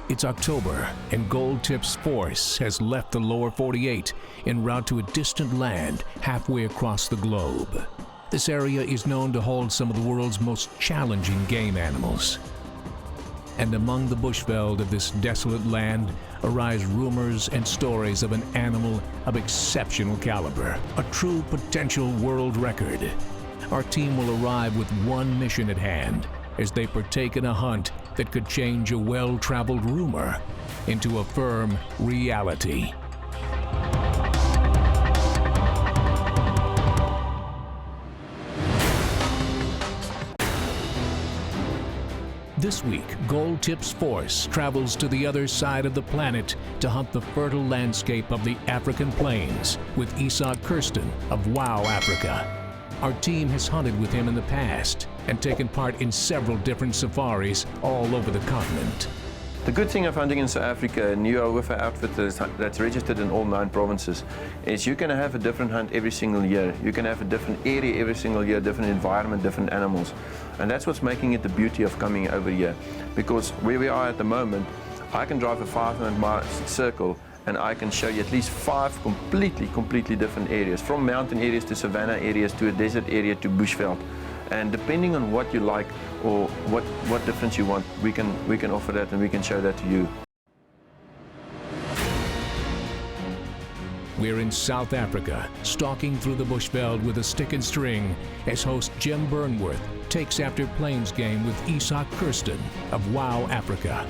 It's October, and Gold Tip's force has left the lower 48 en route to a distant land halfway across the globe. This area is known to hold some of the world's most challenging game animals. And among the bushveld of this desolate land arise rumors and stories of an animal of exceptional caliber, a true potential world record. Our team will arrive with one mission at hand as they partake in a hunt that could change a well-traveled rumor into a firm reality. This week, Gold Tip's force travels to the other side of the planet to hunt the fertile landscape of the African plains with Isak Kirsten of WOW Africa. Our team has hunted with him in the past and taken part in several different safaris all over the continent. The good thing of hunting in South Africa, and you are with an outfit that's registered in all 9 provinces, is you can have a different hunt every single year. You can have a different area every single year, different environment, different animals. And that's what's making it the beauty of coming over here. Because where we are at the moment, I can drive a 500-mile circle and I can show you at least 5 completely different areas, from mountain areas to savanna areas to a desert area to bushveld. And depending on what you like or what difference you want, we can offer that and we can show that to you. We're in South Africa, stalking through the bushveld with a stick and string as host Jim Burnworth takes after plains game with Isak Kirsten of WOW Africa.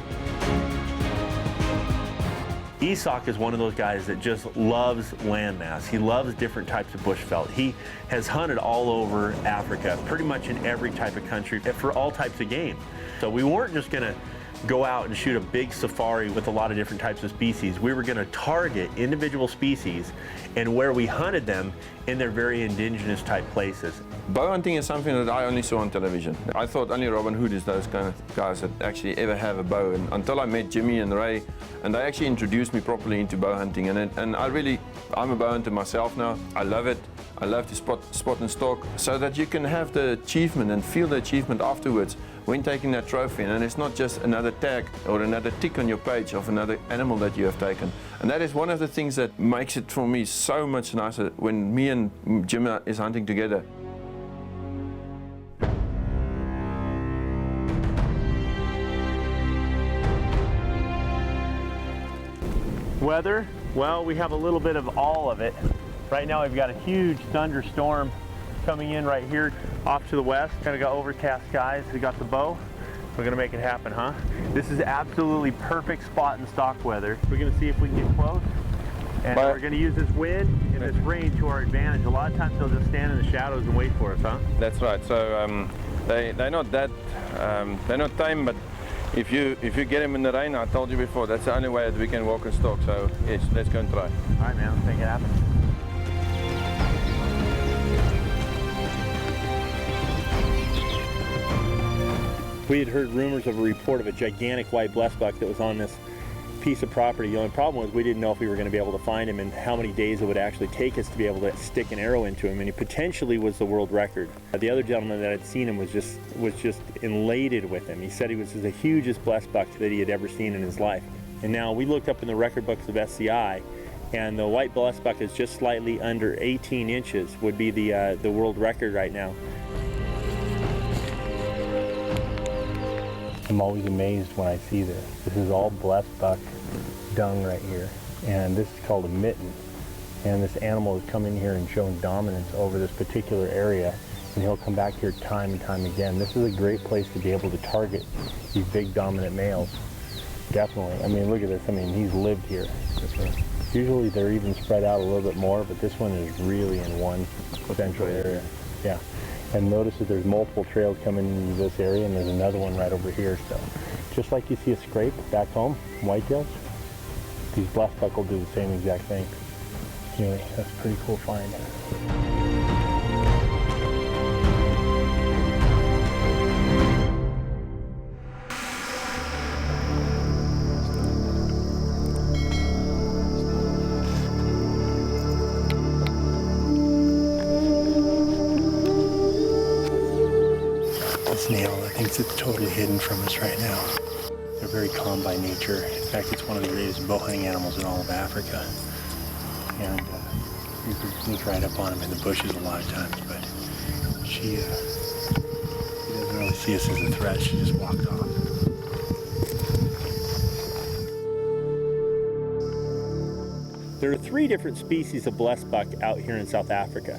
Isak is one of those guys that just loves landmass. He loves different types of bushveld. He has hunted all over Africa, pretty much in every type of country, for all types of game. So we weren't just going to go out and shoot a big safari with a lot of different types of species. We were going to target individual species and where we hunted them in their very indigenous type places. Bow hunting is something that I only saw on television. I thought only Robin Hood is those kind of guys that actually ever have a bow, and until I met Jimmy and Ray, and they actually introduced me properly into bow hunting, and I'm a bow hunter myself now. I love it. I love to spot and stalk, so that you can have the achievement and feel the achievement afterwards when taking that trophy, and it's not just another tag or another tick on your page of another animal that you have taken. And that is one of the things that makes it for me so much nicer when me and Jim is hunting together. Weather, well, we have a little bit of all of it. Right now we've got a huge thunderstorm coming in right here off to the west. Kind of got overcast skies. We got the bow. We're gonna make it happen, huh? This is absolutely perfect spot and stock weather. We're gonna see if we can get close. And we're gonna use this wind and this rain to our advantage. A lot of times they'll just stand in the shadows and wait for us, huh? That's right. So they're not that, they're not tame, but if you get them in the rain, I told you before, that's the only way that we can walk and stalk. So yes, let's go and try. All right, man, let's make it happen. We had heard rumors of a report of a gigantic white blessbuck that was on this piece of property. The only problem was we didn't know if we were going to be able to find him and how many days it would actually take us to be able to stick an arrow into him, and he potentially was the world record. The other gentleman that had seen him was just elated with him. He said he was the hugest blessbuck that he had ever seen in his life. And now we looked up in the record books of SCI, and the white blessbuck is just slightly under 18 inches would be the world record right now. I'm always amazed when I see this. This is all blessbuck dung right here, and this is called a mitten. And this animal has come in here and shown dominance over this particular area, and he'll come back here time and time again. This is a great place to be able to target these big dominant males. Definitely. I mean, look at this. I mean, he's lived here. Usually they're even spread out a little bit more, but this one is really in one central area. Yeah. And notice that there's multiple trails coming into this area, and there's another one right over here. So just like you see a scrape back home, whitetails, these blessbuck will do the same exact thing. Anyway, that's a pretty cool find. Nail, I think it's totally hidden from us right now. It are very calm by nature. In fact, it's one of the greatest bow hunting animals in all of Africa. And you can sneak right up on him in the bushes a lot of times, but she doesn't really see us as a threat. She just walked off. There are 3 different species of blessbuck out here in South Africa.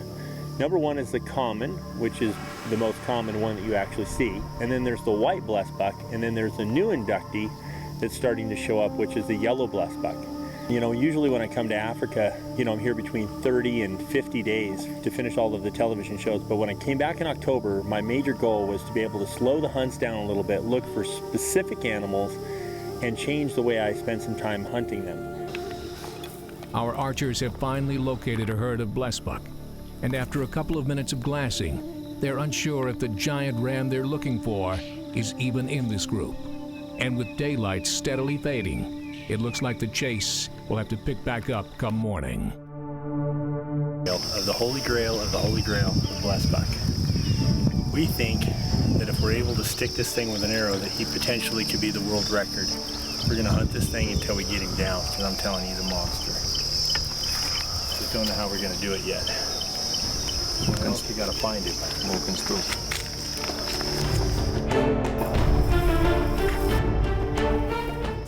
Number 1 is the common, which is the most common one that you actually see. And then there's the white blessbuck, and then there's the new inductee that's starting to show up, which is the yellow blessbuck. You know, usually when I come to Africa, you know, I'm here between 30 and 50 days to finish all of the television shows. But when I came back in October, my major goal was to be able to slow the hunts down a little bit, look for specific animals, and change the way I spend some time hunting them. Our archers have finally located a herd of blessbuck, and after a couple of minutes of glassing, they're unsure if the giant ram they're looking for is even in this group. And with daylight steadily fading, it looks like the chase will have to pick back up come morning. Of the Holy Grail of the Holy Grail of blessbuck. We think that if we're able to stick this thing with an arrow, that he potentially could be the world record. We're going to hunt this thing until we get him down, because I'm telling you, he's a monster. Just don't know how we're going to do it yet. Well, we got to find it. Walking still.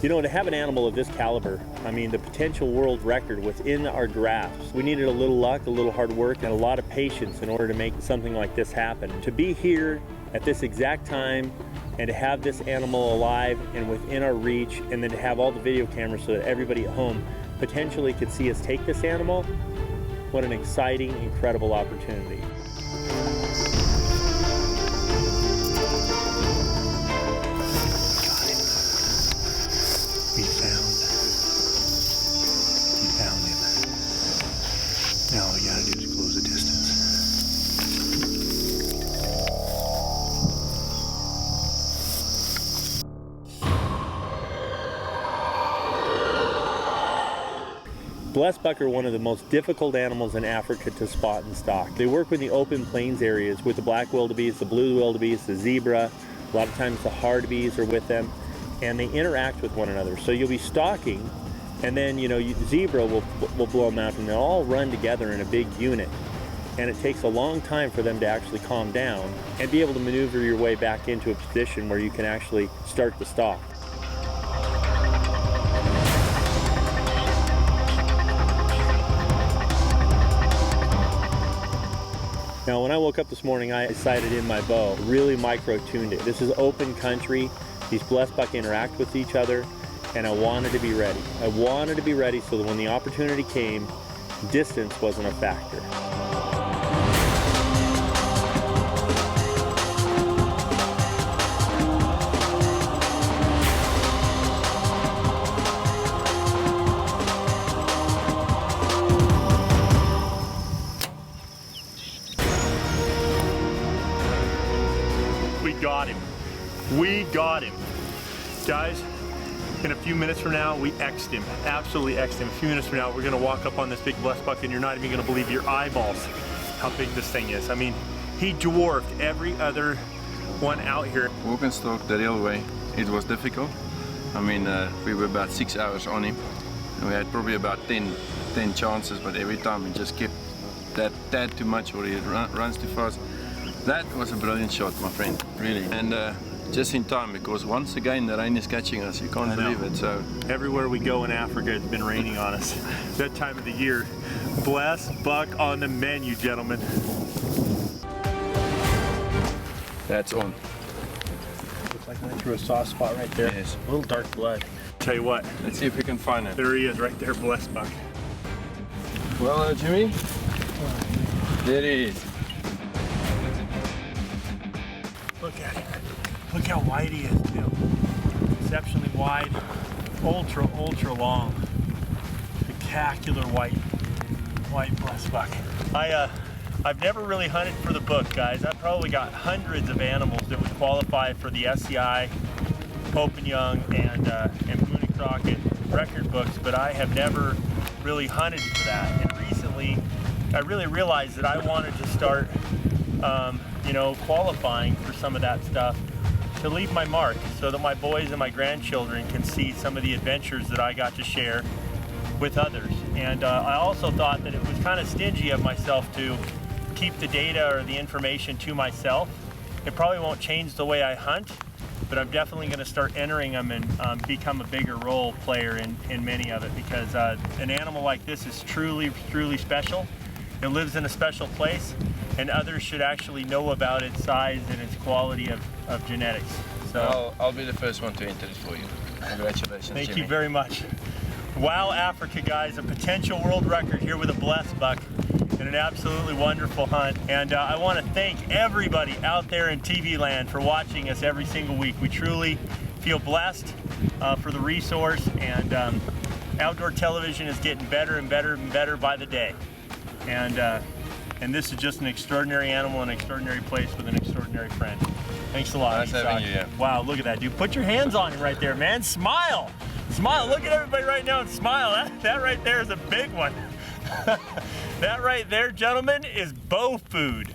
You know, to have an animal of this caliber, I mean, the potential world record within our drafts, we needed a little luck, a little hard work, and a lot of patience in order to make something like this happen. To be here at this exact time and to have this animal alive and within our reach, and then to have all the video cameras so that everybody at home potentially could see us take this animal, what an exciting, incredible opportunity. We found him. Now all we gotta do is close the distance. Blessbuck are one of the most difficult animals in Africa to spot and stalk. They work in the open plains areas with the black wildebeest, the blue wildebeest, the zebra. A lot of times the hartebeest are with them, and they interact with one another. So you'll be stalking, and then the zebra will blow them out, and they'll all run together in a big unit. And it takes a long time for them to actually calm down and be able to maneuver your way back into a position where you can actually start the stalk. Now, when I woke up this morning, I sighted in my bow, really micro-tuned it. This is open country. These blessbuck interact with each other, and I wanted to be ready. I wanted to be ready so that when the opportunity came, distance wasn't a factor. We got him. Guys, in a few minutes from now, we X'd him. Absolutely X'd him. A few minutes from now, we're gonna walk up on this big blessbuck, and you're not even gonna believe your eyeballs how big this thing is. I mean, he dwarfed every other one out here. Walk and stalk the real way. It was difficult. I mean, we were about 6 hours on him, and we had probably about 10 chances, but every time he just kept that tad too much, or he runs too fast. That was a brilliant shot, my friend, really. And just in time, because once again the rain is catching us. You can't believe it. So everywhere we go in Africa, it's been raining on us. That time of the year. Blessbuck on the menu, gentlemen. That's on. Looks like I went through a soft spot right there. Yes. A little dark blood. Tell you what. Let's see if we can find it. There he is, right there, blessbuck. Well, Jimmy, there he is. Look at him. Look how wide he is, too. Exceptionally wide, ultra long. Spectacular white blessbuck. I've never really hunted for the book, guys. I've probably got hundreds of animals that would qualify for the SCI, Pope and Young, and Boone and Crockett record books, but I have never really hunted for that. And recently, I really realized that I wanted to start, qualifying for some of that stuff. to leave my mark so that my boys and my grandchildren can see some of the adventures that I got to share with others. And I also thought that it was kind of stingy of myself to keep the data or the information to myself. It probably won't change the way I hunt, but I'm definitely going to start entering them and become a bigger role player in many of it, because an animal like this is truly, truly special. It lives in a special place, and others should actually know about its size and its quality of genetics. So I'll be the first one to enter it for you. Congratulations, thank Jimmy. you very much. Wow, Africa, guys, a potential world record here with a blessed buck and an absolutely wonderful hunt. And I want to thank everybody out there in TV land for watching us every single week. We truly feel blessed for the resource, and outdoor television is getting better and better and better by the day. And this is just an extraordinary animal, an extraordinary place with an extraordinary friend. Thanks a lot. Nice having you, yeah. Wow, look at that, dude. Put your hands on him right there, man. Smile. Smile. Look at everybody right now and smile. That right there is a big one. That right there, gentlemen, is bow food.